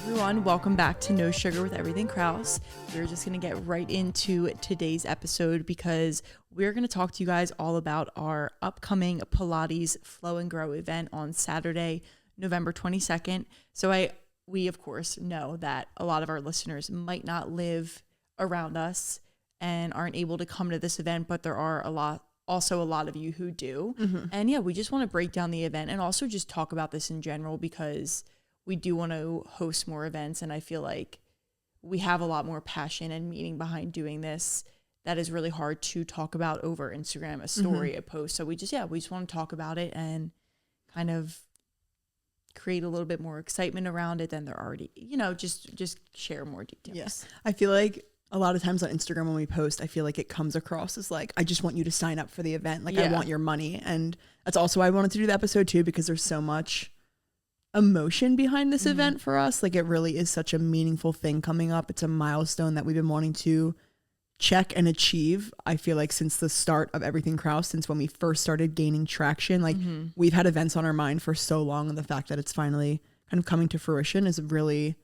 everyone, welcome back to No Sugar with Everything Kraus. We're just going to get right into today's episode because we're going to talk to you guys all about our upcoming Pilates Flow Grow event on Saturday, November 22nd. So we of course know that a lot of our listeners might not live around us and aren't able to come to this event, but there are a lot of you who do. Mm-hmm. And yeah, we just want to break down the event and also just talk about this in general because we do want to host more events, and I feel like we have a lot more passion and meaning behind doing this that is really hard to talk about over Instagram, a story, a post. So we just want to talk about it and kind of create a little bit more excitement around it than there already, just share more details. Yes. I feel like a lot of times on Instagram when we post, I feel like it comes across as like, I just want you to sign up for the event. Like, I want your money. And that's also why I wanted to do the episode too, because there's so much emotion behind this event for us. Like, it really is such a meaningful thing coming up. It's a milestone that we've been wanting to check and achieve. I feel like since the start of Everything Kraus, since when we first started gaining traction, like we've had events on our mind for so long, and the fact that it's finally kind of coming to fruition is really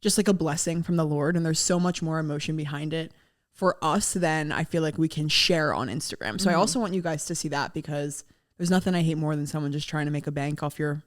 just like a blessing from the Lord. And there's so much more emotion behind it for us than I feel like we can share on Instagram. So I also want you guys to see that, because there's nothing I hate more than someone just trying to make a bank off you.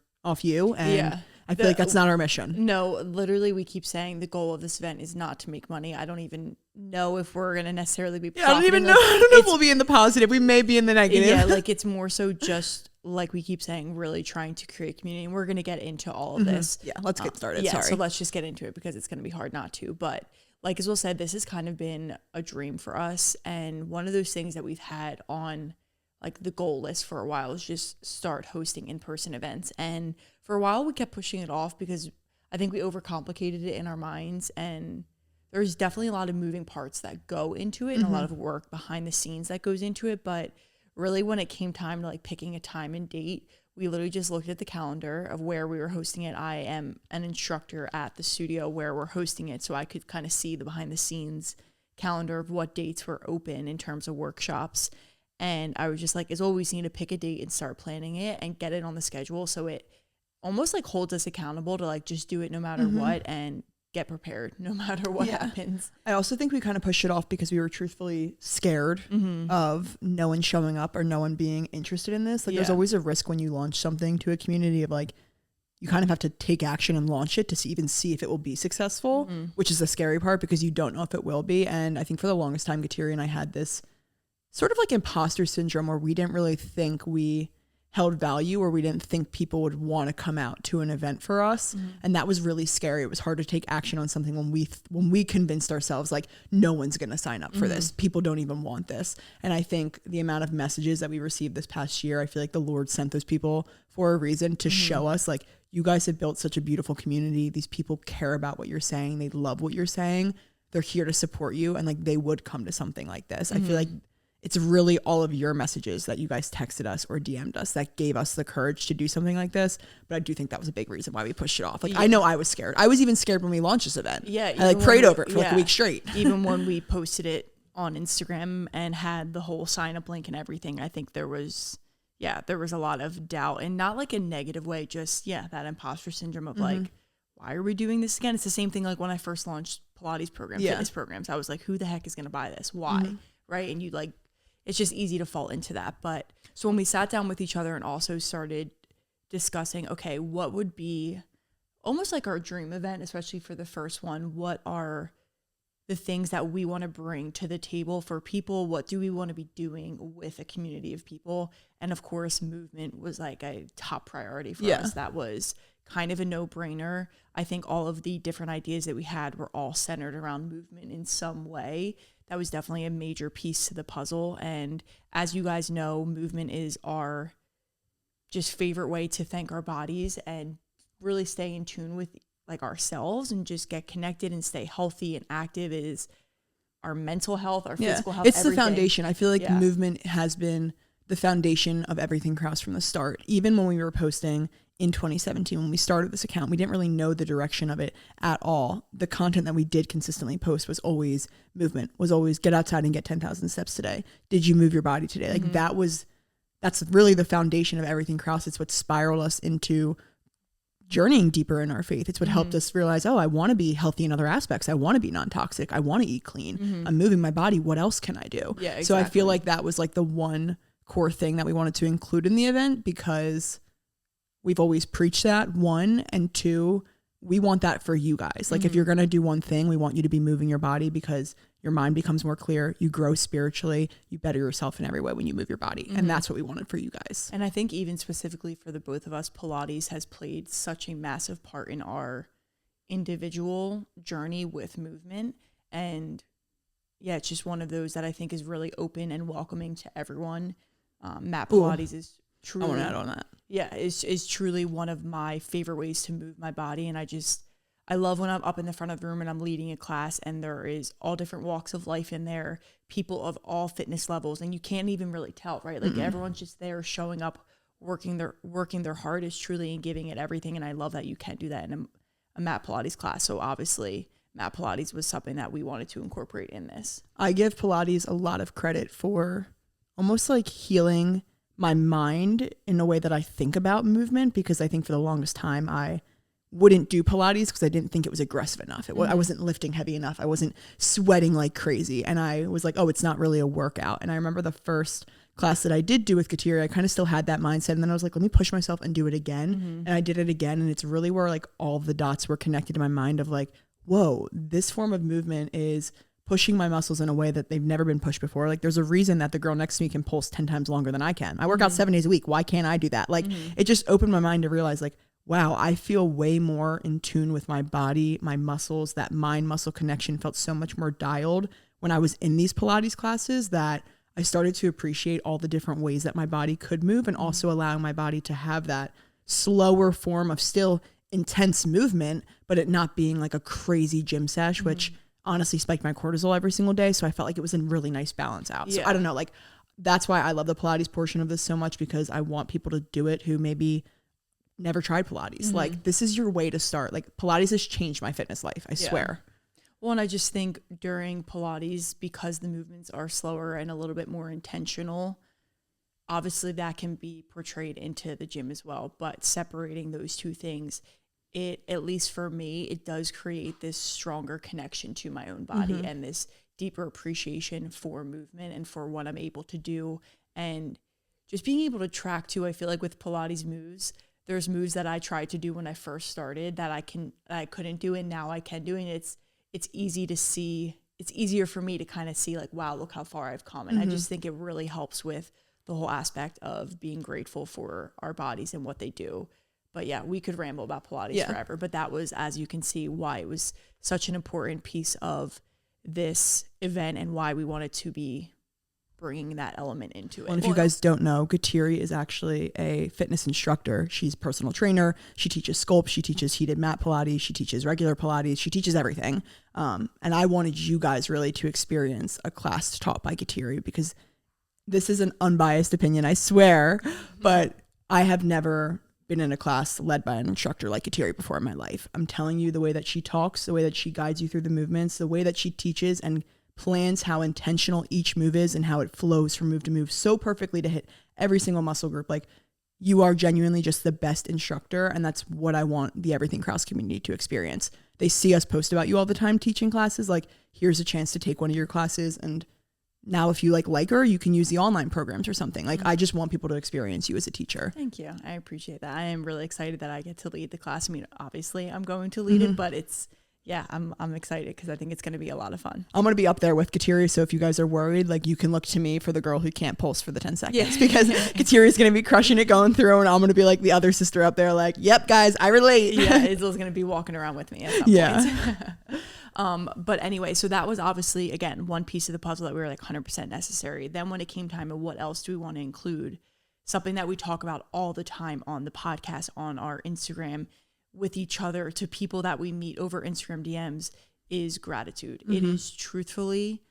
And I feel like that's not our mission. No, literally, we keep saying the goal of this event is not to make money. I don't even know if we're going to necessarily be profiting. I don't know if we'll be in the positive. We may be in the negative. Yeah, like it's more so just like we keep saying, really trying to create community. And we're going to get into all of this. Yeah, let's get started. So let's just get into it because it's going to be hard not to. But like as Will said, this has kind of been a dream for us. And one of those things that we've had on like the goal list for a while is just start hosting in-person events. And for a while we kept pushing it off because I think we overcomplicated it in our minds, and there's definitely a lot of moving parts that go into it and a lot of work behind the scenes that goes into it. But really when it came time to like picking a time and date, we literally just looked at the calendar of where we were hosting it. I am an instructor at the studio where we're hosting it, so I could kind of see the behind the scenes calendar of what dates were open in terms of workshops. And I was just like, as always, need to pick a date and start planning it and get it on the schedule. So it almost like holds us accountable to like just do it no matter what and get prepared no matter what happens. I also think we kind of pushed it off because we were truthfully scared of no one showing up or no one being interested in this. Like there's always a risk when you launch something to a community of like, you kind of have to take action and launch it to even see if it will be successful, which is the scary part because you don't know if it will be. And I think for the longest time, Kateri and I had this sort of like imposter syndrome where we didn't really think we held value, or we didn't think people would want to come out to an event for us. And that was really scary. It was hard to take action on something when we convinced ourselves like no one's going to sign up for this. People don't even want this. And I think the amount of messages that we received this past year, I feel like the Lord sent those people for a reason to show us like, you guys have built such a beautiful community. These people care about what you're saying. They love what you're saying. They're here to support you. And like, they would come to something like this. I feel like it's really all of your messages that you guys texted us or DM'd us that gave us the courage to do something like this. But I do think that was a big reason why we pushed it off. Like, I know I was scared. I was even scared when we launched this event. Yeah. I like prayed over it for like a week straight. Even when we posted it on Instagram and had the whole sign up link and everything, I think there was a lot of doubt, and not like a negative way, just, that imposter syndrome of like, why are we doing this again? It's the same thing like when I first launched Pilates programs, fitness programs. I was like, who the heck is going to buy this? Why? Right. And you like, it's just easy to fall into that. But so when we sat down with each other and also started discussing, okay, what would be almost like our dream event, especially for the first one, what are the things that we want to bring to the table for people? What do we want to be doing with a community of people? And of course, movement was like a top priority for us. That was kind of a no-brainer. I think all of the different ideas that we had were all centered around movement in some way. That was definitely a major piece to the puzzle. And as you guys know, movement is our just favorite way to thank our bodies and really stay in tune with like ourselves and just get connected and stay healthy and active. Is our mental health, our physical health. It's everything. The foundation. I feel like movement has been the foundation of Everything Kraus from the start. Even when we were posting in 2017, when we started this account, we didn't really know the direction of it at all. The content that we did consistently post was always movement, was always get outside and get 10,000 steps today. Did you move your body today? Like that's really the foundation of Everything Kraus. It's what spiraled us into journeying deeper in our faith. It's what helped us realize, oh, I want to be healthy in other aspects. I want to be non-toxic. I want to eat clean. I'm moving my body. What else can I do? Yeah, exactly. So I feel like that was like the one core thing that we wanted to include in the event, because we've always preached that, one, and two, we want that for you guys. Like if you're going to do one thing, we want you to be moving your body, because your mind becomes more clear, you grow spiritually, you better yourself in every way when you move your body. And that's what we wanted for you guys. And I think even specifically for the both of us, Pilates has played such a massive part in our individual journey with movement. And yeah, it's just one of those that I think is really open and welcoming to everyone. Mat Pilates is truly, I want to add on that. Yeah, is truly one of my favorite ways to move my body. And I love when I'm up in the front of the room and I'm leading a class and there is all different walks of life in there, people of all fitness levels, and you can't even really tell, right? Like everyone's just there showing up, working their hardest truly and giving it everything. And I love that you can do that in a Mat Pilates class. So obviously Mat Pilates was something that we wanted to incorporate in this. I give Pilates a lot of credit for almost like healing my mind in a way that I think about movement, because I think for the longest time I wouldn't do Pilates because I didn't think it was aggressive enough. I wasn't lifting heavy enough. I wasn't sweating like crazy. And I was like, oh, it's not really a workout. And I remember the first class that I did do with Kateri, I kind of still had that mindset. And then I was like, let me push myself and do it again. And I did it again. And it's really where like all the dots were connected in my mind of like, whoa, this form of movement is pushing my muscles in a way that they've never been pushed before. Like there's a reason that the girl next to me can pulse 10 times longer than I can. I work out 7 days a week. Why can't I do that? Like it just opened my mind to realize like, wow, I feel way more in tune with my body, my muscles. That mind muscle connection felt so much more dialed when I was in these Pilates classes, that I started to appreciate all the different ways that my body could move, and also allowing my body to have that slower form of still intense movement, but it not being like a crazy gym sesh, which honestly spiked my cortisol every single day. So I felt like it was a really nice balance out. So I don't know, like that's why I love the Pilates portion of this so much, because I want people to do it who maybe never tried Pilates. Like this is your way to start. Like Pilates has changed my fitness life. I swear. Well, and I just think during Pilates, because the movements are slower and a little bit more intentional, obviously that can be portrayed into the gym as well. But separating those two things, it, at least for me, it does create this stronger connection to my own body and this deeper appreciation for movement and for what I'm able to do. And just being able to track too, I feel like with Pilates moves, there's moves that I tried to do when I first started that I couldn't do, and now I can do. And it's easy to see. It's easier for me to kind of see like, wow, look how far I've come. And I just think it really helps with the whole aspect of being grateful for our bodies and what they do. But yeah, we could ramble about Pilates forever. But that was, as you can see, why it was such an important piece of this event and why we wanted to be bringing that element into it. Well, and if you guys don't know, Kateri is actually a fitness instructor. She's a personal trainer. She teaches sculpt. She teaches heated mat Pilates. She teaches regular Pilates. She teaches everything. And I wanted you guys really to experience a class taught by Kateri, because this is an unbiased opinion, I swear, but I have never been in a class led by an instructor like Kateri before in my life. I'm telling you, the way that she talks, the way that she guides you through the movements, the way that she teaches and plans how intentional each move is and how it flows from move to move so perfectly to hit every single muscle group. Like, you are genuinely just the best instructor, and that's what I want the Everything Krause community to experience. They see us post about you all the time teaching classes. Like, here's a chance to take one of your classes, and now if you like her, you can use the online programs or something. Like, I just want people to experience you as a teacher. Thank you. I appreciate that. I am really excited that I get to lead the class. I mean, obviously I'm going to lead it, but I'm excited because I think it's going to be a lot of fun. I'm going to be up there with Kateri, so if you guys are worried, like, you can look to me for the girl who can't pulse for the 10 seconds because Kateri is going to be crushing it going through, and I'm going to be like the other sister up there like, yep, guys, I relate. Yeah, Isel's going to be walking around with me at some point. But anyway, so that was obviously, again, one piece of the puzzle that we were like 100% necessary. Then when it came time of what else do we want to include, something that we talk about all the time on the podcast, on our Instagram, with each other, to people that we meet over Instagram DMs, is gratitude. It is truthfully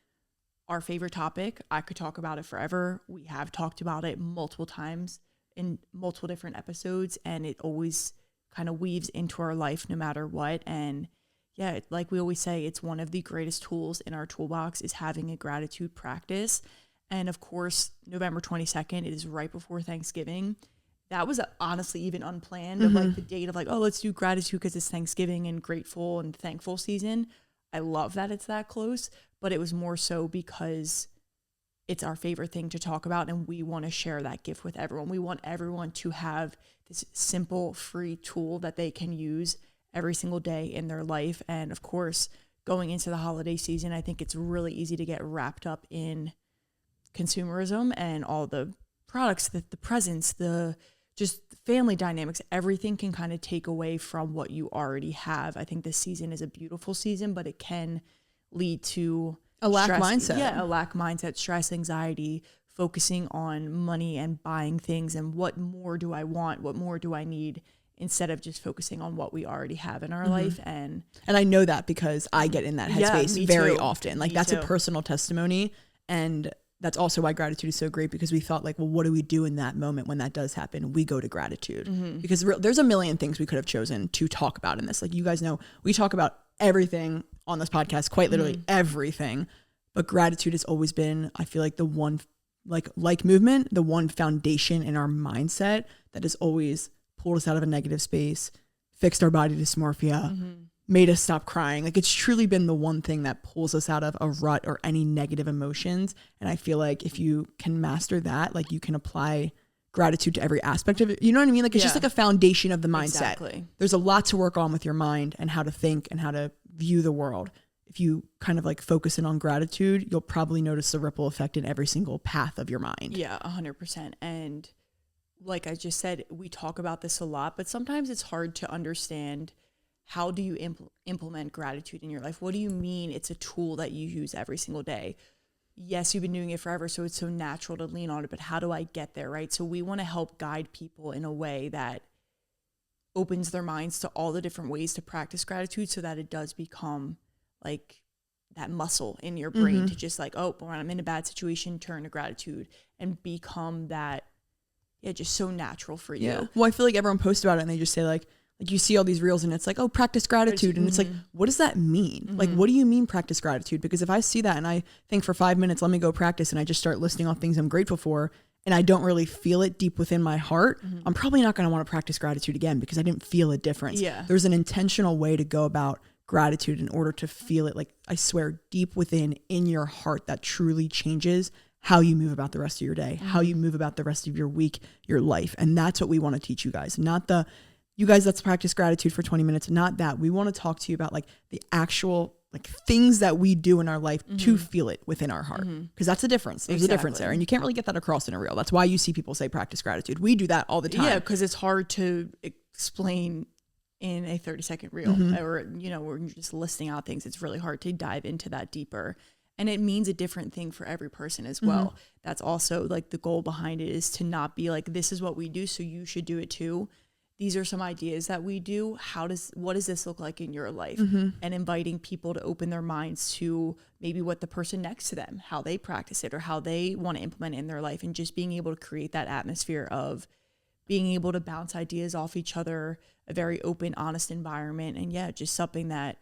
our favorite topic. I could talk about it forever. We have talked about it multiple times in multiple different episodes, and it always kind of weaves into our life no matter what. And yeah, like we always say, it's one of the greatest tools in our toolbox is having a gratitude practice. And of course, November 22nd, it is right before Thanksgiving. that was honestly even unplanned of like the date of like, oh, let's do gratitude because it's Thanksgiving and grateful and thankful season. I love that it's that close, but it was more so because it's our favorite thing to talk about and we want to share that gift with everyone. We want everyone to have this simple, free tool that they can use every single day in their life. And of course, going into the holiday season, I think it's really easy to get wrapped up in consumerism and all the products, the presents, the just family dynamics. Everything can kind of take away from what you already have. I think this season is a beautiful season, but it can lead to a lack stress, mindset. Yeah, a lack mindset, stress, anxiety, focusing on money and buying things and what more do I want? What more do I need? Instead of just focusing on what we already have in our life. And I know that because I get in that headspace very too. often. Like Me that's too. a personal testimony. And that's also why gratitude is so great, because we thought like, well, what do we do in that moment when that does happen? We go to gratitude because there's a million things we could have chosen to talk about in this. Like you guys know, we talk about everything on this podcast, quite literally everything. But gratitude has always been, I feel like the one like movement, the one foundation in our mindset that has always pulled us out of a negative space, fixed our body dysmorphia, made us stop crying. Like it's truly been the one thing that pulls us out of a rut or any negative emotions. And I feel like if you can master that, like you can apply gratitude to every aspect of it. You know what I mean? Like it's just like a foundation of the mindset. Exactly. There's a lot to work on with your mind and how to think and how to view the world. If you kind of like focus in on gratitude, you'll probably notice the ripple effect in every single path of your mind. Yeah, 100%. And like I just said, we talk about this a lot, but sometimes it's hard to understand how do you implement gratitude in your life? What do you mean it's a tool that you use every single day? Yes, you've been doing it forever, so it's so natural to lean on it, but how do I get there, right? So we want to help guide people in a way that opens their minds to all the different ways to practice gratitude so that it does become like that muscle in your brain to just like, oh, when I'm in a bad situation, turn to gratitude and become that, just so natural for you. Yeah. Well, I feel like everyone posts about it and they just say like you see all these reels and it's like, oh, practice gratitude. And it's like, what does that mean? Like, what do you mean practice gratitude? Because if I see that and I think for 5 minutes, let me go practice and I just start listing off things I'm grateful for and I don't really feel it deep within my heart, I'm probably not going to want to practice gratitude again because I didn't feel a difference. Yeah. There's an intentional way to go about gratitude in order to feel it, like I swear deep within in your heart, that truly changes how you move about the rest of your day, how you move about the rest of your week, your life. And that's what we want to teach you guys, not the, you guys, let's practice gratitude for 20 minutes. Not that. We want to talk to you about like the actual like things that we do in our life to feel it within our heart. Because that's the difference. There's a difference there. And you can't really get that across in a reel. That's why you see people say practice gratitude. We do that all the time. Yeah, because it's hard to explain in a 30-second reel or, we're just listing out things. It's really hard to dive into that deeper. And it means a different thing for every person as well. That's also like the goal behind it is to not be like, this is what we do, so you should do it too. These are some ideas that we do. What does this look like in your life? And inviting people to open their minds to maybe what the person next to them, how they practice it or how they want to implement it in their life, and just being able to create that atmosphere of being able to bounce ideas off each other, a very open, honest environment. And just something that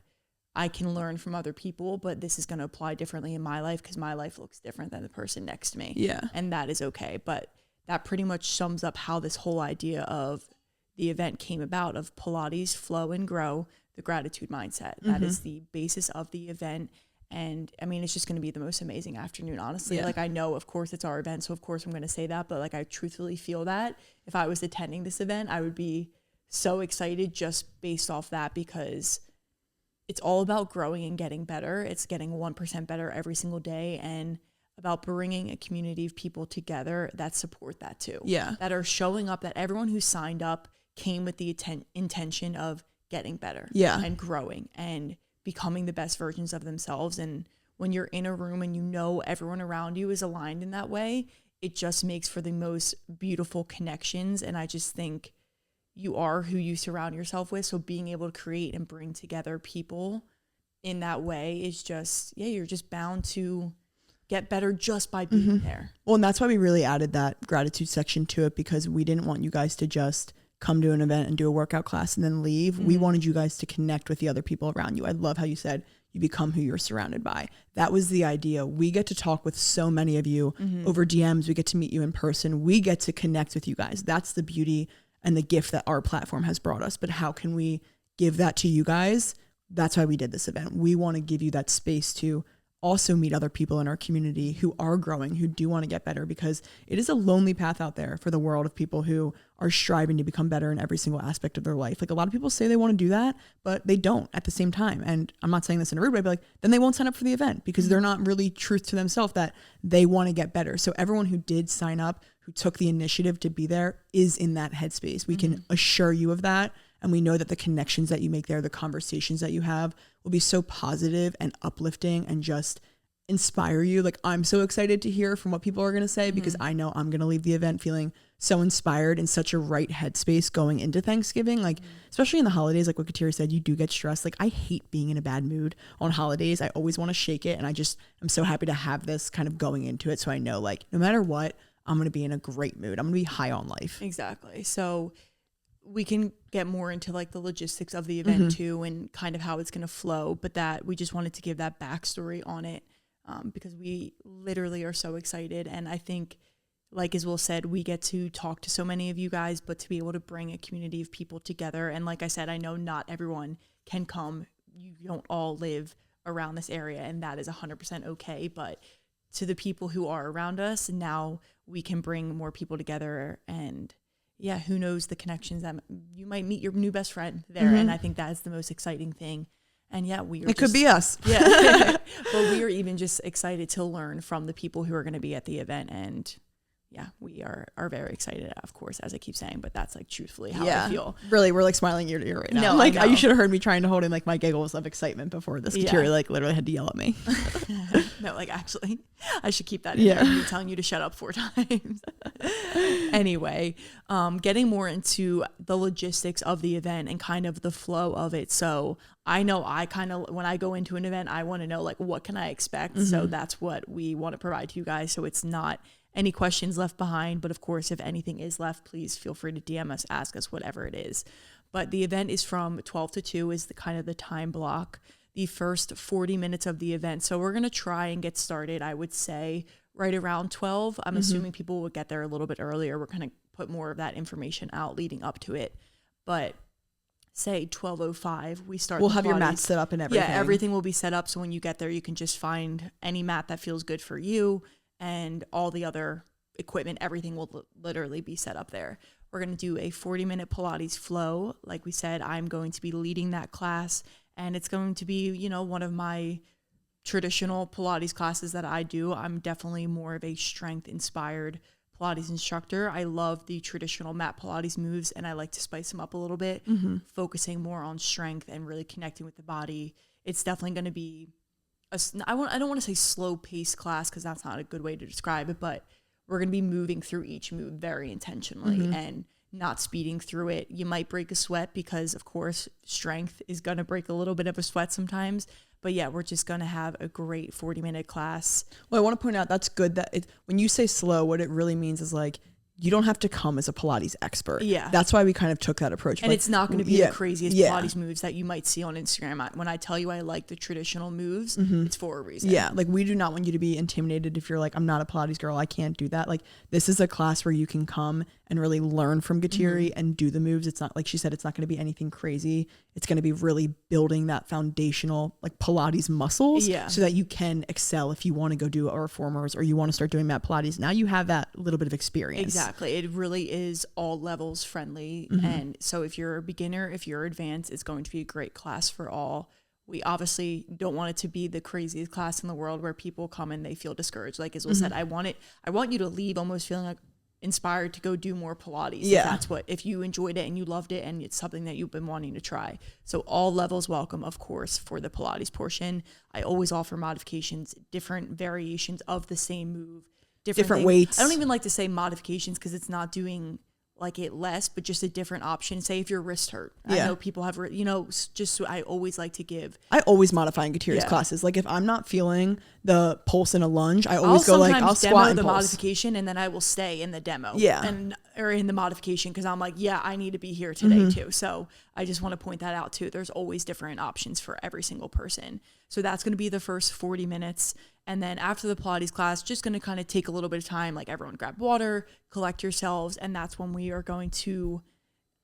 I can learn from other people, but this is going to apply differently in my life because my life looks different than the person next to me. Yeah. And that is okay. But that pretty much sums up how this whole idea of the event came about, of Pilates Flow and Grow, the gratitude mindset. That is the basis of the event. And I mean, it's just going to be the most amazing afternoon, honestly. Yeah. Like I know, of course, it's our event, so of course I'm going to say that, but like I truthfully feel that if I was attending this event, I would be so excited just based off that, because it's all about growing and getting better. It's getting 1% better every single day, and about bringing a community of people together that support that too. Yeah. That are showing up, that everyone who signed up came with the intention of getting better and growing and becoming the best versions of themselves. And when you're in a room and everyone around you is aligned in that way, it just makes for the most beautiful connections. And I just think you are who you surround yourself with. So being able to create and bring together people in that way is just, you're just bound to get better just by being there. Well, and that's why we really added that gratitude section to it, because we didn't want you guys to just come to an event and do a workout class and then leave. We wanted you guys to connect with the other people around you. I love how you said you become who you're surrounded by. That was the idea. We get to talk with so many of you over DMs. We get to meet you in person. We get to connect with you guys. That's the beauty and the gift that our platform has brought us. But how can we give that to you guys? That's why we did this event. We want to give you that space to also meet other people in our community who are growing, who do want to get better, because it is a lonely path out there for the world of people who are striving to become better in every single aspect of their life. Like, a lot of people say they want to do that, but they don't at the same time. And I'm not saying this in a rude way, but like, then they won't sign up for the event because they're not really truth to themselves that they want to get better. So everyone who did sign up, who took the initiative to be there, is in that headspace. We can assure you of that. And we know that the connections that you make there, the conversations that you have, will be so positive and uplifting and just inspire you. Like, I'm so excited to hear from what people are going to say because I know I'm going to leave the event feeling so inspired, in such a right headspace going into Thanksgiving. Like, especially in the holidays, like what Kateri said, you do get stressed. Like, I hate being in a bad mood on holidays. I always want to shake it. And I'm so happy to have this kind of going into it. So I know, like, no matter what, I'm going to be in a great mood. I'm going to be high on life. Exactly. So we can get more into like the logistics of the event too, and kind of how it's going to flow, but that we just wanted to give that backstory on it, because we literally are so excited. And I think, like as Will said, we get to talk to so many of you guys, but to be able to bring a community of people together. And like I said, I know not everyone can come. You don't all live around this area, and that is 100% okay. But to the people who are around us, now we can bring more people together. And yeah, who knows the connections that you might meet your new best friend there. And I think that's the most exciting thing. And yeah, it could be us. Yeah. But we are even just excited to learn from the people who are going to be at the event. And yeah, we are very excited, of course, as I keep saying, but that's like truthfully how I feel. Really, we're like smiling ear to ear right now. No, like, you should have heard me trying to hold in like my giggles of excitement before this. Kateri like literally had to yell at me. No, like actually, I should keep that in there. Me telling you to shut up 4 times. Anyway, getting more into the logistics of the event and kind of the flow of it. So I know when I go into an event, I want to know like, what can I expect? So that's what we want to provide to you guys. So it's not any questions left behind. But of course, if anything is left, please feel free to DM us, ask us, whatever it is. But the event is from 12 to 2 is the kind of the time block, the first 40 minutes of the event. So we're going to try and get started, I would say, right around 12. I'm assuming people will get there a little bit earlier. We're going to put more of that information out leading up to it. But say 12:05, we start. We'll have your mat set up and everything. Yeah, everything will be set up. So when you get there, you can just find any mat that feels good for you. And all the other equipment, everything will literally be set up there. We're going to do a 40-minute Pilates flow. Like we said, I'm going to be leading that class. And it's going to be, one of my traditional Pilates classes that I do. I'm definitely more of a strength-inspired Pilates instructor. I love the traditional mat Pilates moves, and I like to spice them up a little bit, focusing more on strength and really connecting with the body. It's definitely going to be I don't want to say slow paced class because that's not a good way to describe it, but we're going to be moving through each move very intentionally and not speeding through it. You might break a sweat because, of course, strength is going to break a little bit of a sweat sometimes. But yeah, we're just going to have a great 40-minute class. Well, I want to point out that's good that when you say slow, what it really means is like, you don't have to come as a Pilates expert. Yeah. That's why we kind of took that approach. And it's not going to be the craziest Pilates moves that you might see on Instagram. When I tell you I like the traditional moves, it's for a reason. Yeah. Like, we do not want you to be intimidated if you're like, I'm not a Pilates girl, I can't do that. Like, this is a class where you can come and really learn from Kateri and do the moves. It's not, like she said, it's not going to be anything crazy. It's going to be really building that foundational like Pilates muscles so that you can excel if you want to go do a reformers or you want to start doing mat Pilates. Now you have that little bit of experience. Exactly. It really is all levels friendly. And so if you're a beginner, if you're advanced, it's going to be a great class for all. We obviously don't want it to be the craziest class in the world where people come and they feel discouraged. Like as Will said, I want you to leave almost feeling like inspired to go do more Pilates. Yeah. If you enjoyed it and you loved it and it's something that you've been wanting to try. So all levels welcome, of course, for the Pilates portion. I always offer modifications, different variations of the same move, different weights. I don't even like to say modifications because it's not doing like it less, but just a different option. Say if your wrist hurt. I know people have, just so I always like to give. I always modify in Kateri's classes. Like if I'm not feeling the pulse in a lunge, I always go like, I'll squat and the pulse. Modification, and then I will stay in the demo. Yeah. Or in the modification because I'm like, I need to be here today too. So I just want to point that out too. There's always different options for every single person. So that's going to be the first 40 minutes. And then after the Pilates class, just going to kind of take a little bit of time, like everyone grab water, collect yourselves. And that's when we are going to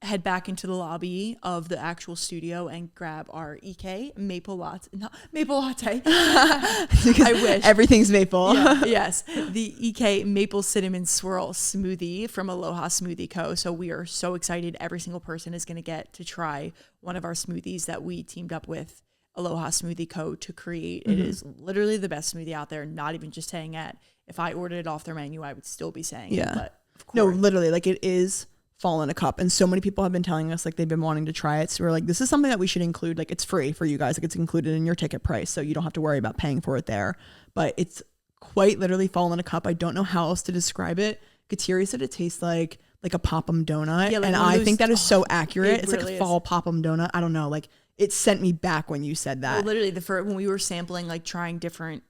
head back into the lobby of the actual studio and grab our EK maple latte. Not maple latte. I wish. Everything's maple. Yeah, yes. The EK maple cinnamon swirl smoothie from Aloha Smoothie Co. So we are so excited. Every single person is going to get to try one of our smoothies that we teamed up with Aloha Smoothie Co. to create. It is literally the best smoothie out there. Not even just saying it. If I ordered it off their menu, I would still be saying it. But of course. No, literally, like it is fall in a cup, and so many people have been telling us like they've been wanting to try it, so we're like, this is something that we should include. Like, it's free for you guys, like it's included in your ticket price, so you don't have to worry about paying for it there. But it's quite literally fall in a cup. I don't know how else to describe it. Kateri said it tastes like a Pop-'em donut, and I think that is so accurate. It's really like a fall Pop-'em donut. I don't know, like it sent me back when you said that. Well, literally when we were sampling, like trying different,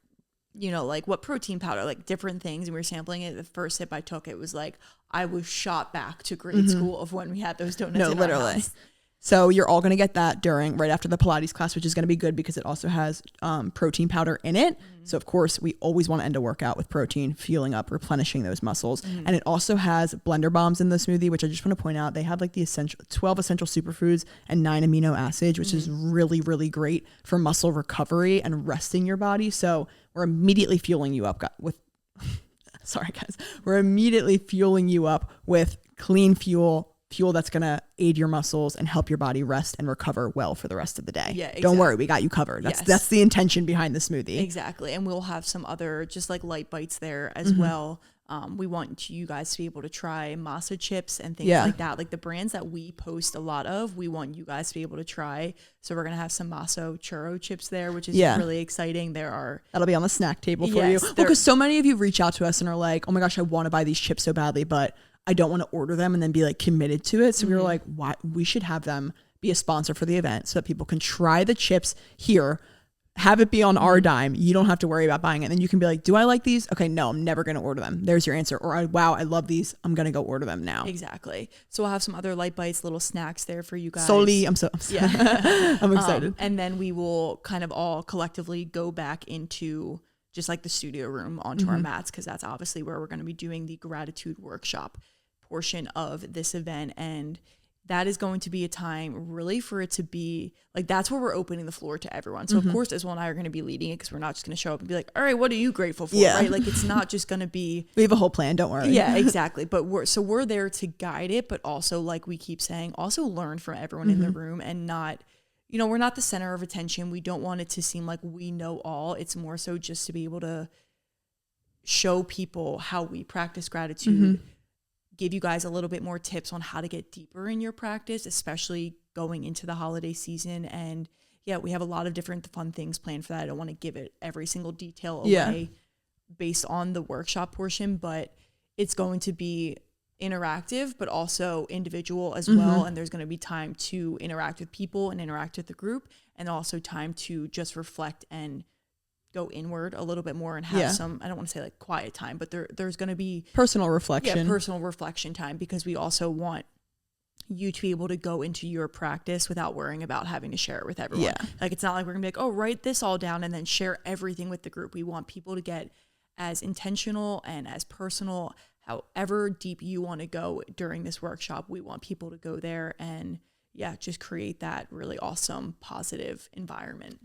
you know, like what protein powder, like different things, and we were sampling it, the first sip I took, it was like I was shot back to grade school of when we had those donuts. No, literally. So you're all going to get that right after the Pilates class, which is going to be good because it also has protein powder in it. So of course we always want to end a workout with protein, fueling up, replenishing those muscles. And it also has blender bombs in the smoothie, which I just want to point out, they have like the 12 essential superfoods and 9 amino acids, which is really, really great for muscle recovery and resting your body. So we're immediately fueling you up with sorry guys, we're immediately fueling you up with clean fuel that's going to aid your muscles and help your body rest and recover well for the rest of the day. Yeah, exactly. Don't worry, we got you covered. That's the intention behind the smoothie. Exactly. And we'll have some other just like light bites there as well. We want you guys to be able to try masa chips and things like that. Like the brands that we post a lot of, we want you guys to be able to try. So we're going to have some maso churro chips there, which is really exciting. That'll be on the snack table for you. Because so many of you reach out to us and are like, oh my gosh, I want to buy these chips so badly, but I don't want to order them and then be like committed to it. So we were like, why? We should have them be a sponsor for the event so that people can try the chips here, have it be on our dime. You don't have to worry about buying it. And then you can be like, do I like these? Okay, no, I'm never going to order them. There's your answer. Or wow, I love these. I'm going to go order them now. Exactly. So we'll have some other light bites, little snacks there for you guys. I'm I'm excited. And then we will kind of all collectively go back into just like the studio room onto our mats, because that's obviously where we're going to be doing the gratitude workshop portion of this event. And that is going to be a time really for it to be like, that's where we're opening the floor to everyone. So of course Iswell and I are going to be leading it, because we're not just going to show up and be like, all right, what are you grateful for? Right? Like it's not just going to be, we have a whole plan, don't worry. Yeah, exactly. But we're there to guide it, but also, like we keep saying, also learn from everyone in the room, and not, you know, we're not the center of attention. We don't want it to seem like we know all. It's more so just to be able to show people how we practice gratitude, give you guys a little bit more tips on how to get deeper in your practice, especially going into the holiday season. And yeah, we have a lot of different fun things planned for that. I don't want to give it every single detail away based on the workshop portion, but it's going to be interactive, but also individual as well. And there's going to be time to interact with people and interact with the group, and also time to just reflect and go inward a little bit more and have some, I don't want to say like quiet time, but there's going to be personal reflection time, because we also want you to be able to go into your practice without worrying about having to share it with everyone. Like it's not like we're gonna be like, oh, write this all down and then share everything with the group. We want people to get as intentional and as personal, however deep you want to go during this workshop. We want people to go there and just create that really awesome, positive environment.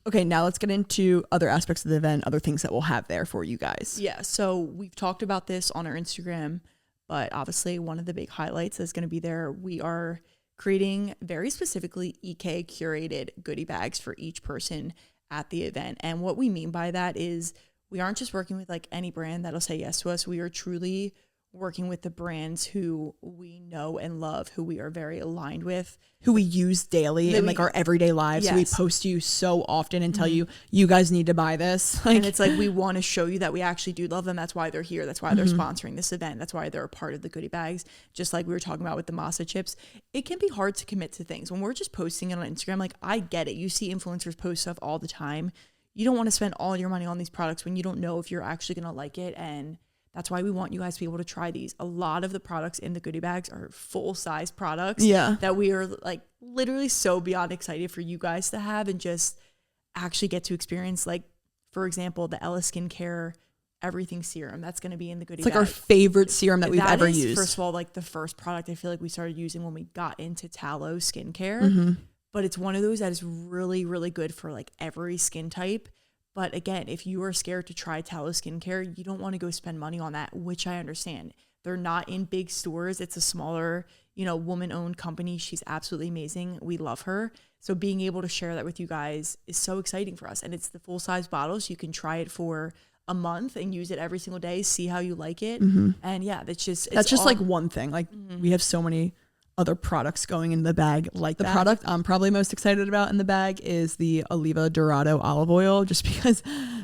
Okay, now let's get into other aspects of the event, other things that we'll have there for you guys. Yeah, so we've talked about this on our Instagram, but obviously one of the big highlights is going to be there. We are creating very specifically EK curated goodie bags for each person at the event. And what we mean by that is we aren't just working with like any brand that'll say yes to us. We are truly working with the brands who we know and love, who we are very aligned with, who we use daily in like our everyday lives. So we post you so often and tell you guys need to buy this. Like, and it's like, we want to show you that we actually do love them. That's why they're here. That's why they're sponsoring this event. That's why they're a part of the goodie bags. Just like we were talking about with the masa chips, it can be hard to commit to things when we're just posting it on Instagram. Like, I get it. You see influencers post stuff all the time. You don't want to spend all your money on these products when you don't know if you're actually going to like it. And that's why we want you guys to be able to try these. A lot of the products in the goodie bags are full-size products that we are like literally so beyond excited for you guys to have. And just actually get to experience, like, for example, the Ella Skincare Everything Serum that's going to be in the goodie It's like bag. our favorite serum that we've ever used. First of all, like the first product I feel like we started using when we got into tallow skincare. But it's one of those that is really, really good for like every skin type. But again, if you are scared to try tallow skincare, you don't want to go spend money on that, which I understand. They're not in big stores. It's a smaller, you know, woman-owned company. She's absolutely amazing. We love her. So being able to share that with you guys is so exciting for us. And it's the full-size bottles. You can try it for a month and use it every single day, see how you like it. And yeah, that's just like one thing. Like we have so many other products going in the bag. Like the product I'm probably most excited about in the bag is the Oliva Dorado olive oil, just because,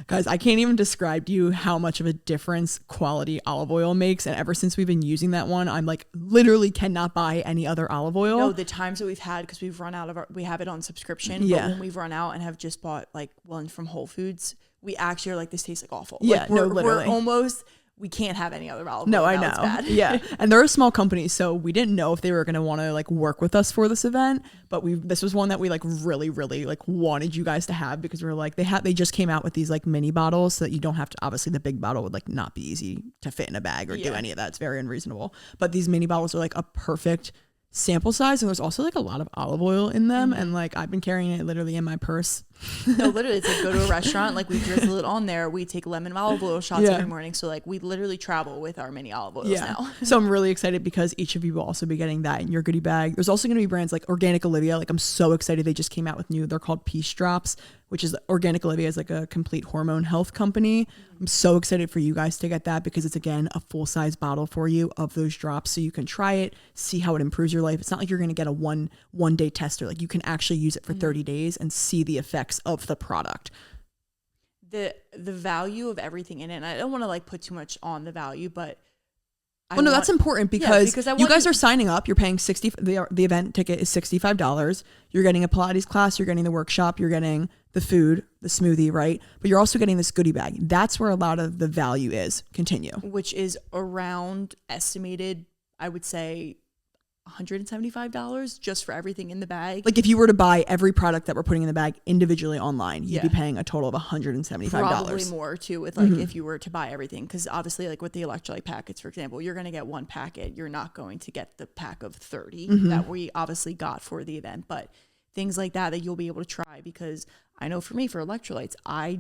guys, I can't even describe to you how much of a difference quality olive oil makes. And ever since we've been using that one, I'm like literally cannot buy any other olive oil. No, the times that we've had, because we've run out of we have it on subscription, but when we've run out and have just bought like one from Whole Foods, we actually are like, this tastes like awful. Yeah, like, literally. We're almost, we can't have any other olive oil. No, I It's know. bad. Yeah. And they're a small company, so we didn't know if they were going to want to like work with us for this event, but this was one that we like really, really like wanted you guys to have, because we were like, they just came out with these like mini bottles so that you don't have to, obviously the big bottle would like not be easy to fit in a bag or do any of that. It's very unreasonable. But these mini bottles are like a perfect sample size, and there's also like a lot of olive oil in them, and like I've been carrying it literally in my purse. No, literally, it's like go to a restaurant, like we drizzle it on there, we take lemon olive oil shots every morning, so like we literally travel with our mini olive oils now. So I'm really excited because each of you will also be getting that in your goodie bag. There's also going to be brands like Organic Olivia. Like I'm so excited, they just came out with they're called Peace Drops, which is Organic Olivia is like a complete hormone health company. I'm so excited for you guys to get that, because it's again a full-size bottle for you of those drops, so you can try it, see how it improves your life. It's not like you're going to get a one day tester. Like you can actually use it for 30 days and see the effects of the product. The value of everything in it, and I don't want to like put too much on the value, but that's important because you guys are signing up. You're paying the event ticket is $65. You're getting a Pilates class, you're getting the workshop, you're getting the food, the smoothie, right? But you're also getting this goodie bag. That's where a lot of the value is. Continue. Which is around estimated, I would say, $175 just for everything in the bag. Like if you were to buy every product that we're putting in the bag individually online, you'd be paying a total of $175. Probably more too, with like if you were to buy everything, because obviously like with the electrolyte packets, for example, you're going to get one packet. You're not going to get the pack of 30 that we obviously got for the event, but things like that you'll be able to try, because I know for me, for electrolytes, I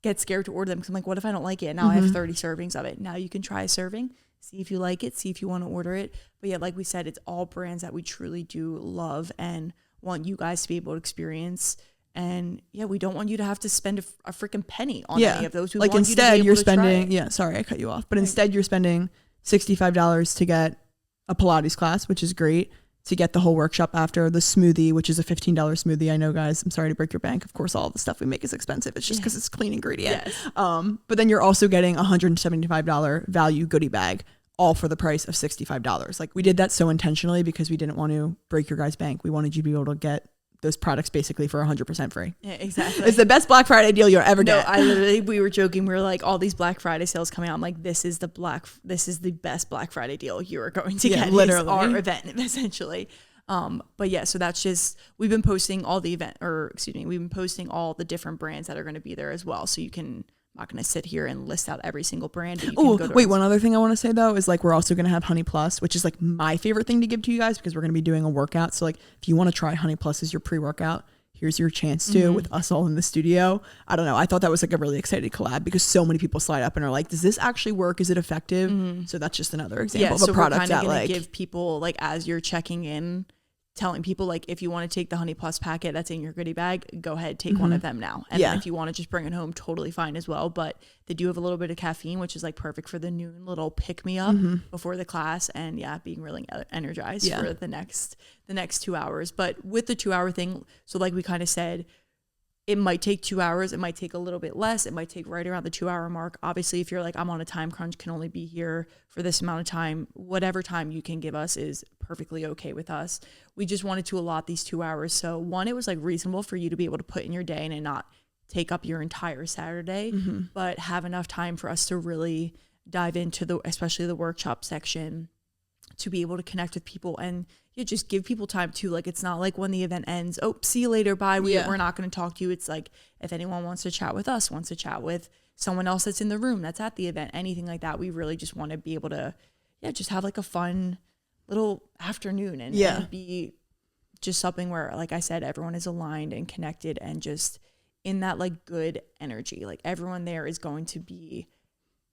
get scared to order them because I'm like, what if I don't like it? Now I have 30 servings of it. Now you can try a serving, see if you like it, see if you want to order it. But yeah, like we said, it's all brands that we truly do love and want you guys to be able to experience. And yeah, we don't want you to have to spend a freaking penny on any of those. We like want instead you to you're spending, sorry, I cut you off. But instead you're spending $65 to get a Pilates class, which is great, to get the whole workshop after, the smoothie, which is a $15 smoothie. I know, guys, I'm sorry to break your bank. Of course, all the stuff we make is expensive. It's just because it's clean ingredient. Yes. But then you're also getting a $175 value goodie bag, all for the price of $65. Like we did that so intentionally because we didn't want to break your guys' bank. We wanted you to be able to get those products basically for 100% free. Yeah, exactly. It's the best Black Friday deal you'll ever get. We were joking. We were like, all these Black Friday sales coming out. I'm like, this is the best Black Friday deal you are going to get. Literally. It's our event, essentially. But yeah, so that's just, we've been posting all the we've been posting all the different brands that are going to be there as well. So you can, I'm not going to sit here and list out every single brand. Oh, wait, one other thing I want to say though is like we're also going to have Honey Plus, which is like my favorite thing to give to you guys because we're going to be doing a workout. So like if you want to try Honey Plus as your pre-workout, here's your chance to with us all in the studio. I don't know. I thought that was like a really exciting collab because so many people slide up and are like, does this actually work? Is it effective? So that's just another example of a product that like give people like as you're checking in, telling people like if you want to take the Honey Plus packet that's in your goodie bag, go ahead, take one of them now. And then if you want to just bring it home, totally fine as well. But they do have a little bit of caffeine, which is like perfect for the noon little pick me up before the class. And yeah, being really energized for the next 2 hours. But with the 2 hour thing, so like we kind of said, it might take 2 hours. It might take a little bit less. It might take right around the 2 hour mark. Obviously, if you're like, I'm on a time crunch, can only be here for this amount of time, whatever time you can give us is perfectly okay with us. We just wanted to allot these 2 hours. So one, it was like reasonable for you to be able to put in your day and not take up your entire Saturday, but have enough time for us to really dive into especially the workshop section, to be able to connect with people and just give people time too. Like, it's not like when the event ends, oh, see you later, bye, we're not going to talk to you. It's like, if anyone wants to chat with us, wants to chat with someone else that's in the room that's at the event, anything like that, we really just want to be able to just have like a fun little afternoon and be just something where, like I said, everyone is aligned and connected and just in that like good energy. Like, everyone there is going to be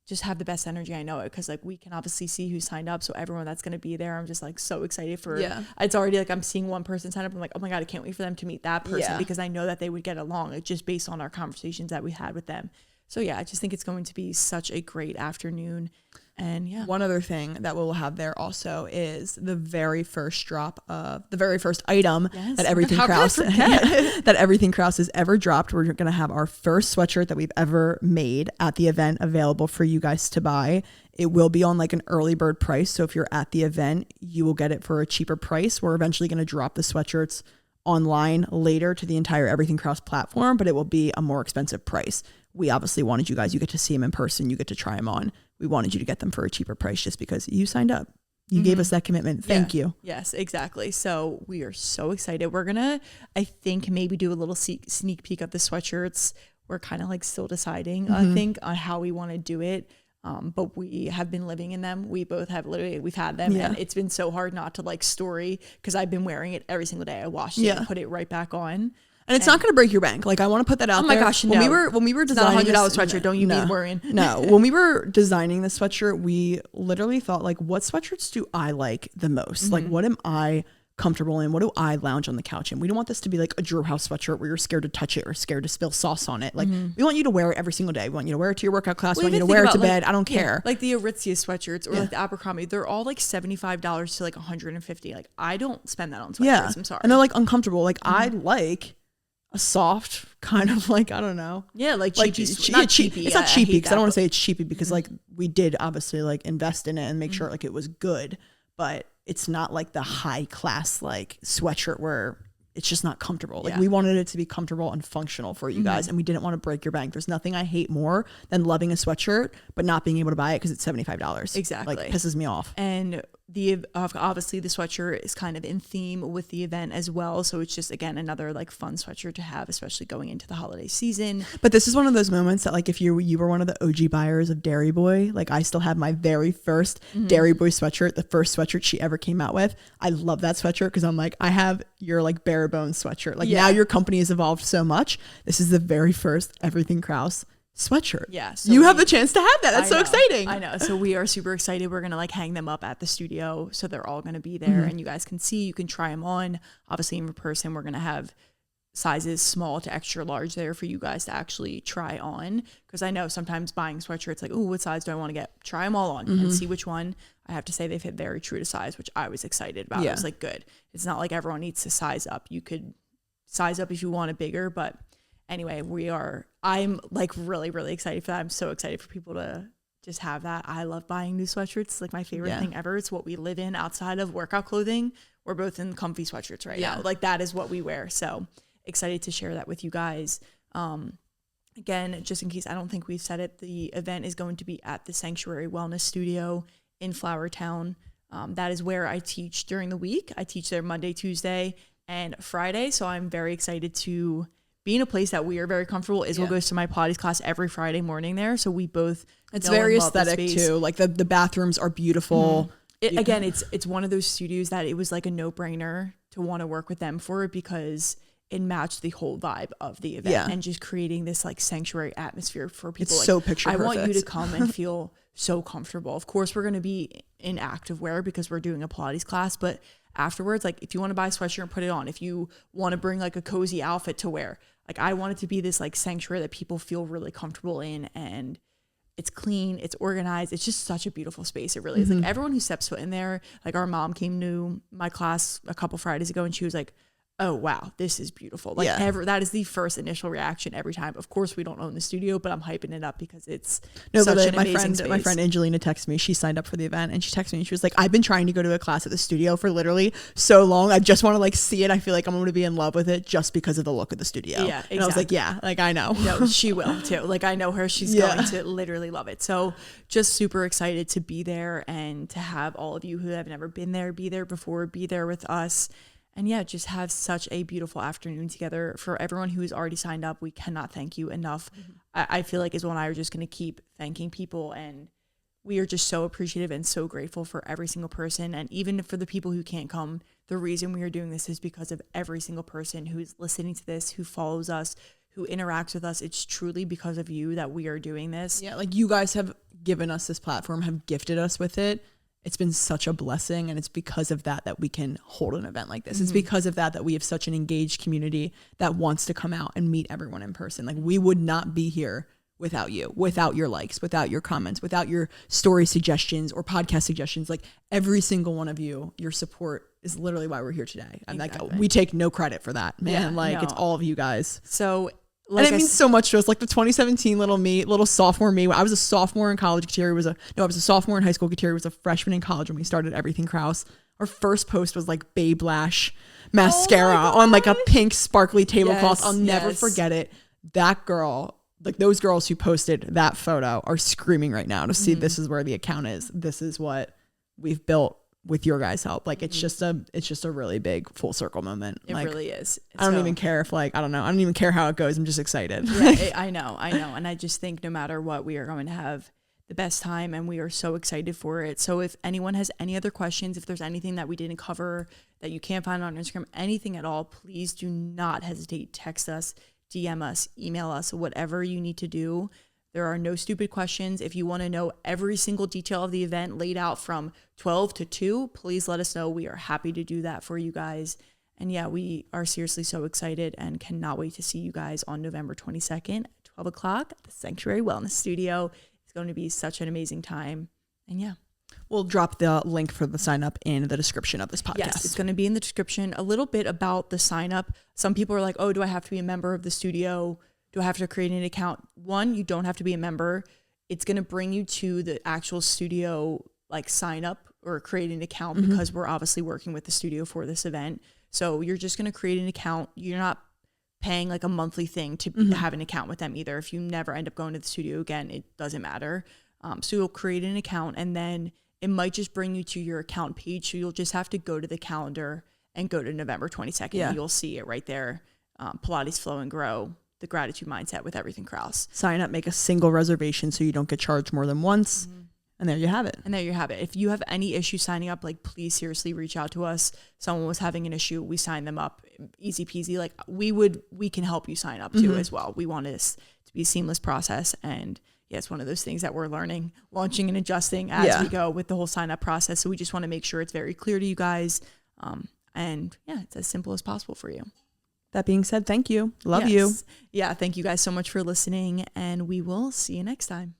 just have the best energy. I know it because like we can obviously see who signed up, so everyone that's going to be there, I'm just like so excited for. It's already like I'm seeing one person sign up, I'm like, oh my god, I can't wait for them to meet that person because I know that they would get along, like, just based on our conversations that we had with them. So I just think it's going to be such a great afternoon. And one other thing that we'll have there also is the very first drop of the very first item that Everything Krause that Everything Krause has ever dropped. We're going to have our first sweatshirt that we've ever made at the event available for you guys to buy. It will be on like an early bird price. So if you're at the event, you will get it for a cheaper price. We're eventually going to drop the sweatshirts online later to the entire Everything Krause platform, but it will be a more expensive price. We obviously wanted you guys, you get to see them in person, you get to try them on. We wanted you to get them for a cheaper price just because you signed up. You gave us that commitment. Thank you. Yes, exactly. So we are so excited. We're going to, I think, maybe do a little sneak peek of the sweatshirts. We're kind of like still deciding, I think, on how we want to do it. But we have been living in them. We both have we've had them. And it's been so hard not to like story because I've been wearing it every single day. I washed it and put it right back on. And it's not going to break your bank. Like, I want to put that out there. Oh my gosh, no. When we were designing $100 sweatshirt, don't you be worrying. No, when we were designing the sweatshirt, we literally thought, like, what sweatshirts do I like the most? Like, what am I comfortable in? What do I lounge on the couch in? We don't want this to be like a Drew House sweatshirt where you're scared to touch it or scared to spill sauce on it. Like, we want you to wear it every single day. We want you to wear it to your workout class. We want you to wear it to bed. I don't care. Like the Aritzia sweatshirts or like the Abercrombie, they're all like $75 to like $150. Like, I don't spend that on sweatshirts. I'm sorry. And they're like uncomfortable. Like, I like a soft kind of like, I don't know. Yeah, like cheapy. Not cheapy. It's not cheapy because I don't want to say it's cheapy because like we did obviously like invest in it and make sure like it was good, but it's not like the high class like sweatshirt where it's just not comfortable. Like, we wanted it to be comfortable and functional for you guys, and we didn't want to break your bank. There's nothing I hate more than loving a sweatshirt but not being able to buy it because it's $75. Exactly. Like, pisses me off. And obviously the sweatshirt is kind of in theme with the event as well, so it's just, again, another like fun sweatshirt to have, especially going into the holiday season. But this is one of those moments that, like, if you were one of the OG buyers of Dairy Boy, like, I still have my very first Dairy Boy sweatshirt, the first sweatshirt she ever came out with. I love that sweatshirt because I'm like, I have your like bare bones sweatshirt. Like, now your company has evolved so much. This is the very first Everything Krause sweatshirt. Yeah. So you have the chance to have that. That's so exciting. I know. So we are super excited. We're going to like hang them up at the studio. So they're all going to be there and you guys can see, you can try them on. Obviously in person, we're going to have sizes small to extra large there for you guys to actually try on. Cause I know sometimes buying sweatshirts, like, oh, what size do I want to get? Try them all on and see which one. I have to say they fit very true to size, which I was excited about. I was like, good. It's not like everyone needs to size up. You could size up if you want it bigger, but anyway, I'm like really, really excited for that. I'm so excited for people to just have that. I love buying new sweatshirts. It's like my favorite thing ever. It's what we live in outside of workout clothing. We're both in comfy sweatshirts right now. Like, that is what we wear. So excited to share that with you guys. Again, just in case I don't think we've said it, the event is going to be at the Sanctuary Wellness Studio in Flowertown. That is where I teach during the week. I teach there Monday, Tuesday, and Friday. So I'm very excited to be in a place that we are very comfortable. Isabel goes to my Pilates class every Friday morning there. So we both It's very aesthetic too. Like the bathrooms are beautiful. Again, it's one of those studios that it was like a no-brainer to want to work with them for it because it matched the whole vibe of the event and just creating this like sanctuary atmosphere for people. It's like, so picture perfect. I want you to come and feel so comfortable. Of course, we're going to be in active wear because we're doing a Pilates class, but afterwards, like, if you want to buy a sweatshirt and put it on, if you want to bring like a cozy outfit to wear, like, I want it to be this like sanctuary that people feel really comfortable in, and it's clean, it's organized. It's just such a beautiful space. It really is. Like, everyone who steps foot in there, like, our mom came to my class a couple Fridays ago and she was like, oh wow, this is beautiful. Like that is the first initial reaction every time. Of course we don't own the studio, but I'm hyping it up because it's such an amazing space. My friend Angelina texted me. She signed up for the event and she texted me and she was like, I've been trying to go to a class at the studio for literally so long. I just want to like see it. I feel like I'm going to be in love with it just because of the look of the studio. Yeah, exactly. And I was like, yeah, like I know. No, she will too. Like I know her. She's going to literally love it. So just super excited to be there and to have all of you who have never been there, be there before, be there with us. And yeah, just have such a beautiful afternoon together. For everyone who has already signed up, we cannot thank you enough. I feel like Isabel and I are just going to keep thanking people. And we are just so appreciative and so grateful for every single person. And even for the people who can't come, the reason we are doing this is because of every single person who's listening to this, who follows us, who interacts with us. It's truly because of you that we are doing this. Yeah, like you guys have given us this platform, have gifted us with it. It's been such a blessing, and it's because of that that we can hold an event like this. It's because of that we have such an engaged community that wants to come out and meet everyone in person. Like we would not be here without you, without your likes, without your comments, without your story suggestions or podcast suggestions. Like every single one of you, your support is literally why we're here today. And like we take no credit for that, man. It's all of you guys. So and it means so much to us. Like the 2017 little sophomore me. I was a sophomore in college. Kateri was I was a sophomore in high school. Kateri was a freshman in college when we started Everything Krause. Our first post was like Babe Lash mascara on like a pink sparkly tablecloth. I'll never forget it. That girl, like those girls who posted that photo are screaming right now to see this is where the account is. This is what we've built with your guys' help. Like it's just a really big full circle moment. It like, really is. I don't even care if I don't even care how it goes. I'm just excited. Yeah, I know. And I just think no matter what, we are going to have the best time and we are so excited for it. So if anyone has any other questions, if there's anything that we didn't cover that you can't find on Instagram, anything at all, please do not hesitate. Text us, DM us, email us, whatever you need to do. There are no stupid questions. If you want to know every single detail of the event laid out from 12 to 2, please let us know. We are happy to do that for you guys. And yeah, we are seriously so excited and cannot wait to see you guys on November 22nd at 12 o'clock at the Sanctuary Wellness Studio. It's going to be such an amazing time. And yeah. We'll drop the link for the sign up in the description of this podcast. Yes, it's going to be in the description. A little bit about the sign up. Some people are like, oh, do I have to be a member of the studio? Do I have to create an account? One, you don't have to be a member. It's going to bring you to the actual studio, like sign up or create an account because we're obviously working with the studio for this event. So you're just going to create an account. You're not paying like a monthly thing to have an account with them either. If you never end up going to the studio again, it doesn't matter. So you'll create an account and then it might just bring you to your account page. So you'll just have to go to the calendar and go to November 22nd. Yeah. And you'll see it right there. Pilates Flow and Grow. The gratitude mindset with Everything Krause. Sign up, make a single reservation so you don't get charged more than once. And there you have it. If you have any issue signing up, like please seriously reach out to us. Someone was having an issue, we signed them up, easy peasy. Like we can help you sign up too as well. We want this to be a seamless process. And yeah, it's one of those things that we're learning, launching and adjusting as we go with the whole sign up process. So we just want to make sure it's very clear to you guys. And yeah, it's as simple as possible for you. That being said, thank you. Love you. Yeah, thank you guys so much for listening, and we will see you next time.